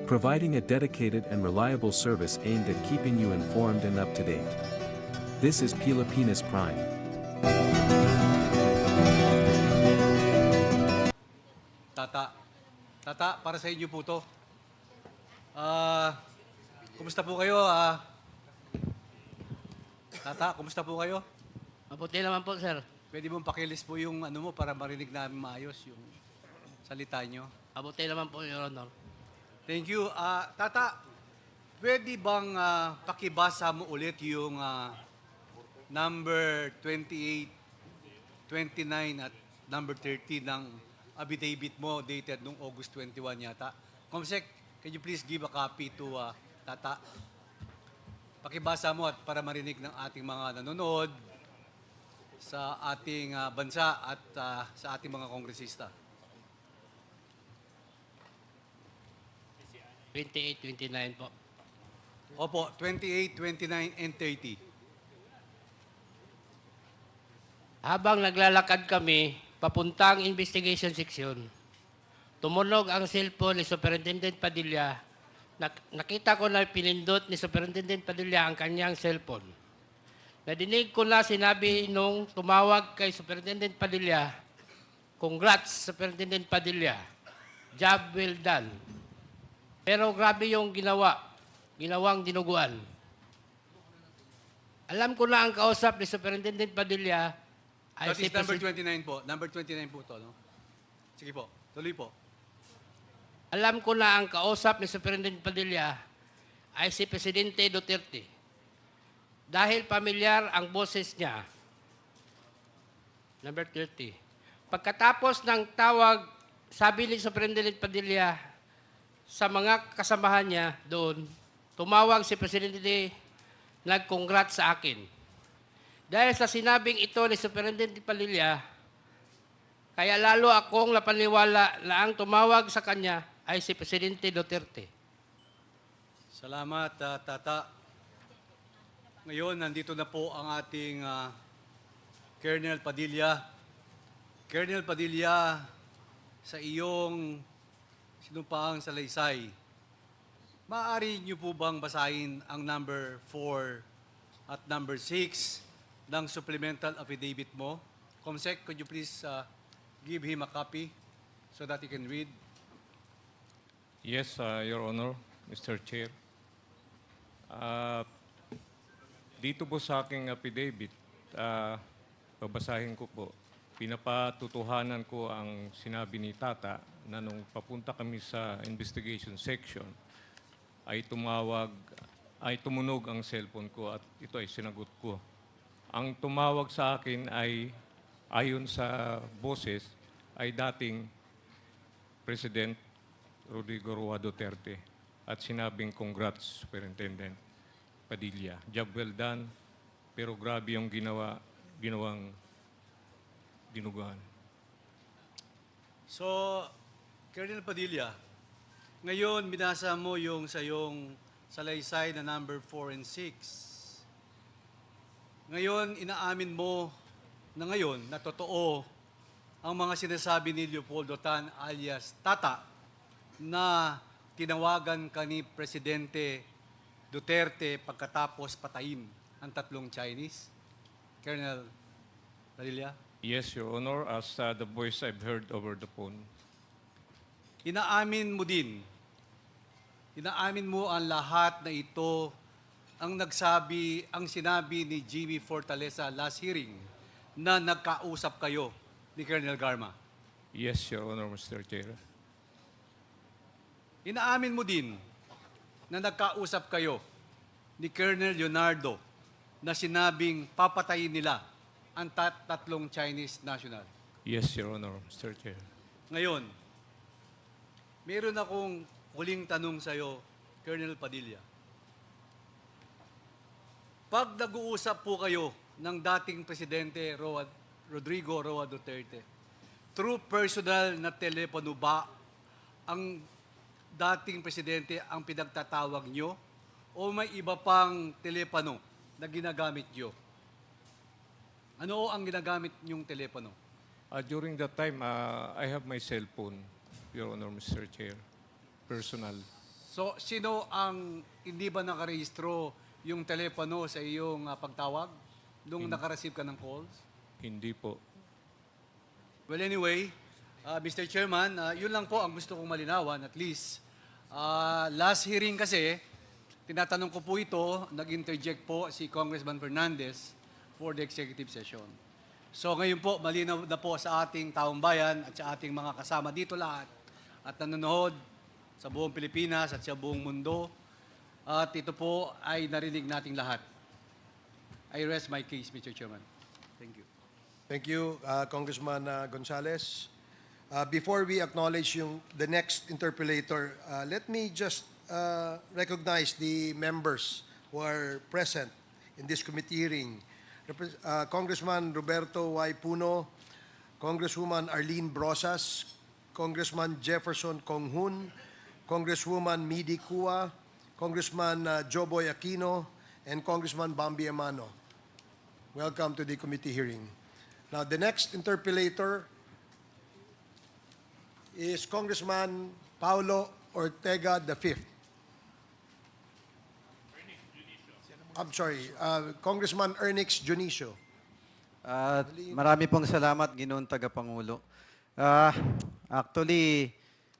providing a dedicated and reliable service aimed at keeping you informed and up to date. This is Pilipinas Prime. Tata. Tata, para sa inyo po to. Kumusta po kayo? Tata, kumusta po kayo? Mabuti naman po, sir. Pwede mong pakilis po yung ano mo para marinig namin maayos yung salita nyo. Mabuti naman po, Your Honor. Thank you. Tata, pwede bang pakibasa mo ulit yung number 28, 29 at number 30 ng affidavit mo dated noong August 21 yata? Comsec, can you please give a copy to Tata? Pakibasa mo at para marinig ng ating mga nanonood sa ating bansa at sa ating mga kongresista. 28, 29 po. Opo, 28, 29, and 30. Habang naglalakad kami, papuntang investigation section, tumunog ang cellphone ni Superintendent Padilla. Nakita ko na pinindot ni Superintendent Padilla ang kanyang cellphone. Nadinig ko na sinabi nung tumawag kay Superintendent Padilla, "Congrats, Superintendent Padilla. Job well done." Pero grabe yung ginawang dinuguan. Alam ko na ang kausap ni Superintendent Padilla ay That si is number Presid- 29 po. Number 29 po to, no? Sige po, tuloy po. Alam ko na ang kausap ni Superintendent Padilla ay si Presidente Duterte. Dahil pamilyar ang boses niya. Number 30. Pagkatapos ng tawag, sabi ni Superintendent Padilla sa mga kasamahan niya doon, tumawag si Presidente, nag-congrats sa akin. Dahil sa sinabing ito ni Superintendent Padilla, kaya lalo akong napaniwala na ang tumawag sa kanya ay si Presidente Duterte. Salamat, Tata. Ngayon, nandito na po ang ating Colonel Padilla. Colonel Padilla, sa iyong sinumpaang salaysay, maaari niyo po bang basahin ang number 4 at number 6 ng supplemental affidavit mo? Comsec, could you please give him a copy so that he can read? Yes, Your Honor, Mr. Chair. Dito po sa aking affidavit, babasahin ko po. Pinapatutuhanan ko ang sinabi ni Tata na nung papunta kami sa investigation section, ay tumunog ang cellphone ko at ito ay sinagot ko. Ang tumawag sa akin ay, ayon sa boses, ay dating President Rodrigo Roa Duterte at sinabing congrats, Superintendent Padilla. Job well done, pero grabe yung ginawang dinuguan. So, Colonel Padilla, ngayon binasa mo yung sa yung salaysay na number 4 and 6. Ngayon, inaamin mo na ngayon na totoo ang mga sinasabi ni Leopoldo Tan alias Tata na tinawagan ka ni Presidente Duterte pagkatapos patayin ang tatlong Chinese? Colonel Padilla? Yes, Your Honor, as the voice I've heard over the phone. Inaamin mo ang lahat na ito ang sinabi ni Jimmy Fortaleza last hearing na nagkausap kayo ni Colonel Garma. Yes, Your Honor, Mr. Chair. Inaamin mo din na nagkausap kayo ni Colonel Leonardo na sinabing papatayin nila ang tatlong Chinese national. Yes, Your Honor, Mr. Chair. Ngayon, meron akong huling tanong sa iyo, Colonel Padilla. Pag nag-uusap po kayo ng dating Presidente Rodrigo Roa Duterte, through personal na telepono ba ang dating Presidente ang pinagtatawag nyo o may iba pang telepono na ginagamit nyo? Ano ang ginagamit nyong telepono? During that time, I have my cell phone, Your Honor, Mr. Chair. Personal. So, sino ang hindi ba nakarehistro yung telepono sa iyong pagtawag nung nakareceive ka ng calls? Hindi po. Well, anyway, Mr. Chairman, yun lang po ang gusto kong malinawan at least. Last hearing kasi, tinatanong ko po ito, nag-interject po si Congressman Fernandez for the executive session. So ngayon po, malinaw na po sa ating taong bayan at sa ating mga kasama dito lahat at nanonood sa buong Pilipinas at sa buong mundo. At ito po ay narinig nating lahat. I rest my case, Mr. Chairman. Thank you. Thank you, Congressman Gonzales. Before we acknowledge the next interpellator, let me just recognize the members who are present in this committee hearing. Congressman Roberto Y. Puno, Congresswoman Arlene Brosas, Congressman Jefferson Konghun, Congresswoman Midi Kua, Congressman Joboy Aquino, and Congressman Bambi Amano. Welcome to the committee hearing. Now, the next interpellator is Congressman Paulo Ortega V. I'm sorry, Congressman Ernix Junicio. Marami pong salamat, Ginoong Tagapangulo. Actually,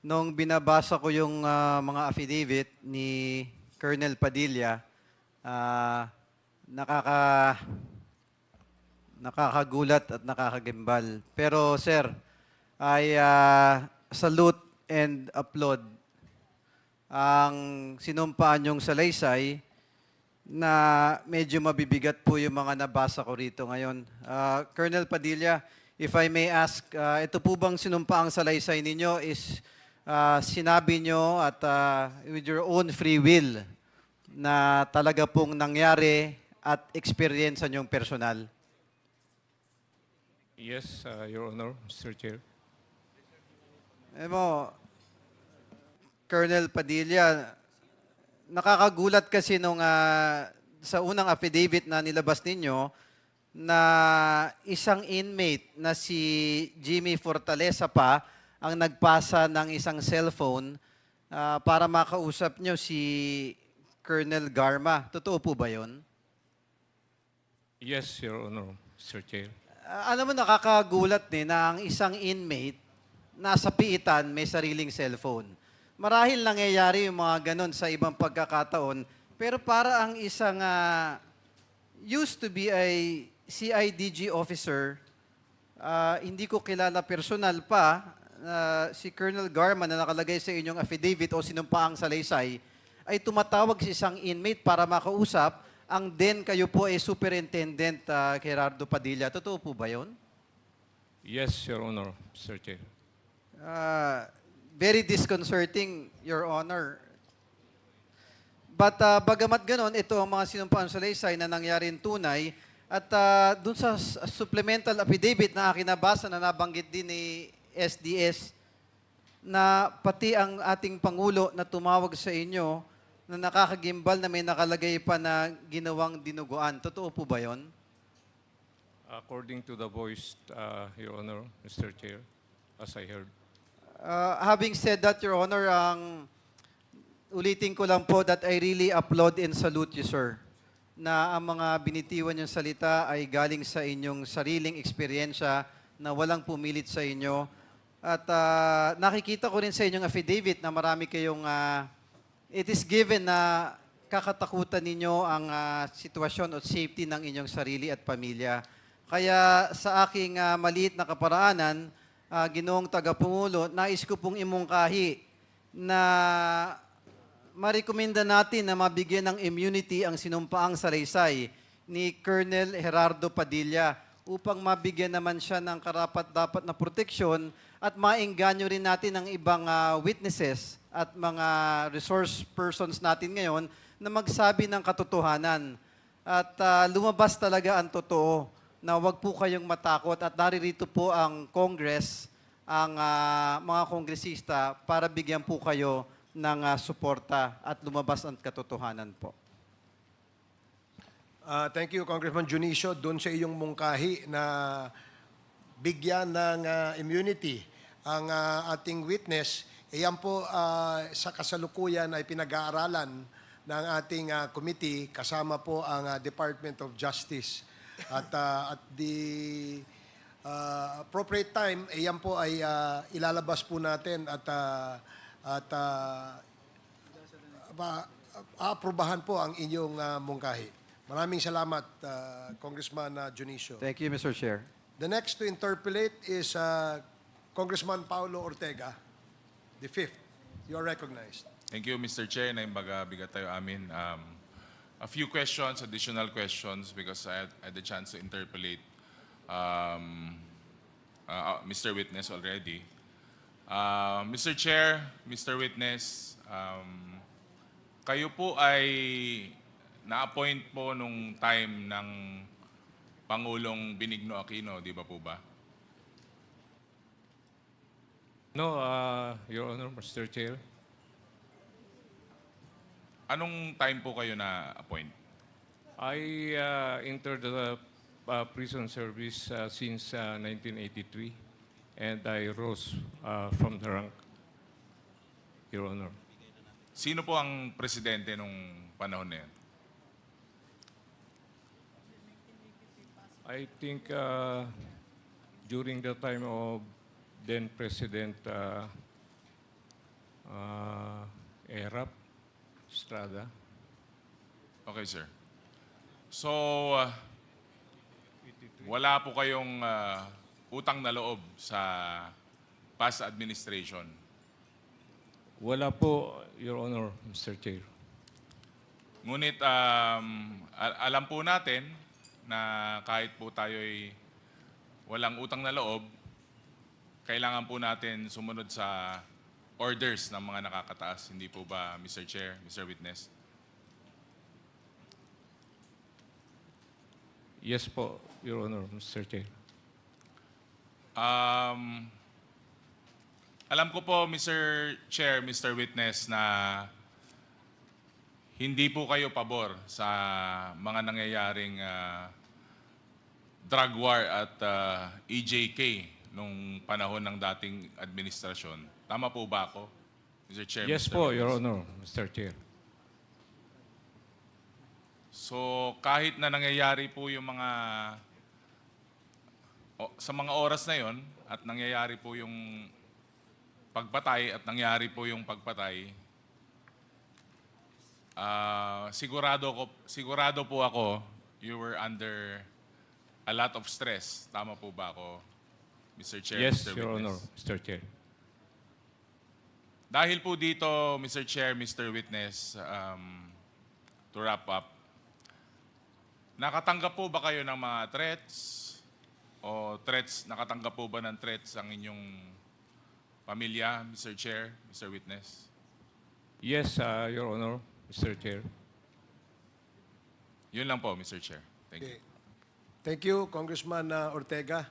nung binabasa ko yung mga affidavit ni Colonel Padilla, nakakagulat at nakakagimbal. Pero sir, I salute and applaud ang sinumpaan yung salaysay na medyo mabibigat po yung mga nabasa ko rito ngayon. Colonel Padilla, if I may ask, ito po bang sinumpaang salaysay ninyo is sinabi nyo at with your own free will na talaga pong nangyari at experience nyong personal? Yes, Your Honor, Mr. Chair. Colonel Padilla, nakakagulat kasi nung sa unang affidavit na nilabas ninyo na isang inmate na si Jimmy Fortaleza pa ang nagpasa ng isang cellphone para makausap nyo si Colonel Garma. Totoo po ba yun? Yes, Your Honor, Mr. Chair. Alam mo, nakakagulat na ang isang inmate nasa piitan may sariling cellphone. Marahil nangyayari yung mga ganon sa ibang pagkakataon, pero para ang isang used to be a CIDG officer, hindi ko kilala personal pa, si Colonel Garma na nakalagay sa inyong affidavit o sinumpaang salaysay, ay tumatawag sa isang inmate para makausap, ang then kayo po ay Superintendent Gerardo Padilla. Totoo po ba yun? Yes, Your Honor, Mr. Chair. Very disconcerting, Your Honor. But bagamat ganon, ito ang mga sinumpaan salaysay na nangyari tunay at dun sa supplemental affidavit na akin nabasa na nabanggit din ni SDS na pati ang ating Pangulo na tumawag sa inyo na nakakagimbal na may nakalagay pa na ginawang dinuguan. Totoo po ba yon? According to the voice, Your Honor, Mr. Chair, as I heard. Having said that, Your Honor, ulitin ko lang po that I really applaud and salute you, sir, na ang mga binitiwan yung salita ay galing sa inyong sariling eksperyensya na walang pumilit sa inyo. At nakikita ko rin sa inyong affidavit na marami kayong, it is given na kakatakutan ninyo ang sitwasyon o safety ng inyong sarili at pamilya. Kaya sa aking maliit na kaparaanan, Ginoong Tagapangulo, nais ko pong imungkahi na marekomenda natin na mabigyan ng immunity ang sinumpaang salaysay ni Colonel Gerardo Padilla upang mabigyan naman siya ng karapat-dapat na proteksyon at maengganyo rin natin ang ibang witnesses at mga resource persons natin ngayon na magsabi ng katotohanan. At lumabas talaga ang totoo na wag po kayong matakot at naririto po ang Congress, ang mga kongresista para bigyan po kayo ng suporta at lumabas ang katotohanan po. Thank you, Congressman Junicio, doon sa iyong mungkahi na bigyan ng immunity ang ating witness. Iyan po sa kasalukuyan ay pinag-aaralan ng ating committee kasama po ang Department of Justice. At the appropriate time, iyan po ay ilalabas po natin at aaprubahan po ang inyong mungkahi. Maraming salamat, Congressman Junicio. Thank you, Mr. Chair. The next to interpolate is Congressman Paulo Ortega, the fifth. You are recognized. Thank you, Mr. Chair. Naimbaga bigat tayo amin. A few questions, additional questions, because I had the chance to interpolate Mr. Witness already. Mr. Chair, Mr. Witness, kayo po ay na-appoint po nung time ng Pangulong Benigno Aquino, di ba po ba? No, Your Honor, Mr. Chair. Anong time po kayo na-appoint? I entered the prison service since 1983, and I rose from the rank, Your Honor. Sino po ang presidente nung panahon na yan? I think during the time of then President Erap Estrada. Okay, sir. So, wala po kayong utang na loob sa past administration. Wala po, Your Honor, Mr. Chair. Ngunit alam po natin na kahit po tayo'y walang utang na loob, kailangan po natin sumunod sa orders ng mga nakakataas. Hindi po ba, Mr. Chair, Mr. Witness? Yes po, Your Honor, Mr. Chair. Alam ko po, Mr. Chair, Mr. Witness, na hindi po kayo pabor sa mga nangyayaring drug war at EJK nung panahon ng dating administrasyon. Tama po ba ako, Mr. Chair? Yes Mr. po, Witness? Your Honor, Mr. Chair. So kahit na nangyayari po yung mga sa mga oras na yon at nangyayari po yung pagpatay at nangyari po yung pagpatay, sigurado po ako you were under a lot of stress. Tama po ba ako, Mr. Chair, Yes, Mr. Your Honor, Witness? Mr. Chair. Dahil po dito, Mr. Chair, Mr. Witness, to wrap up, nakatanggap po ba kayo ng mga threats? O nakatanggap po ba ng threats ang inyong pamilya, Mr. Chair, Mr. Witness? Yes, Your Honor, Mr. Chair. Yun lang po, Mr. Chair. Thank you. Okay. Thank you, Congressman Ortega.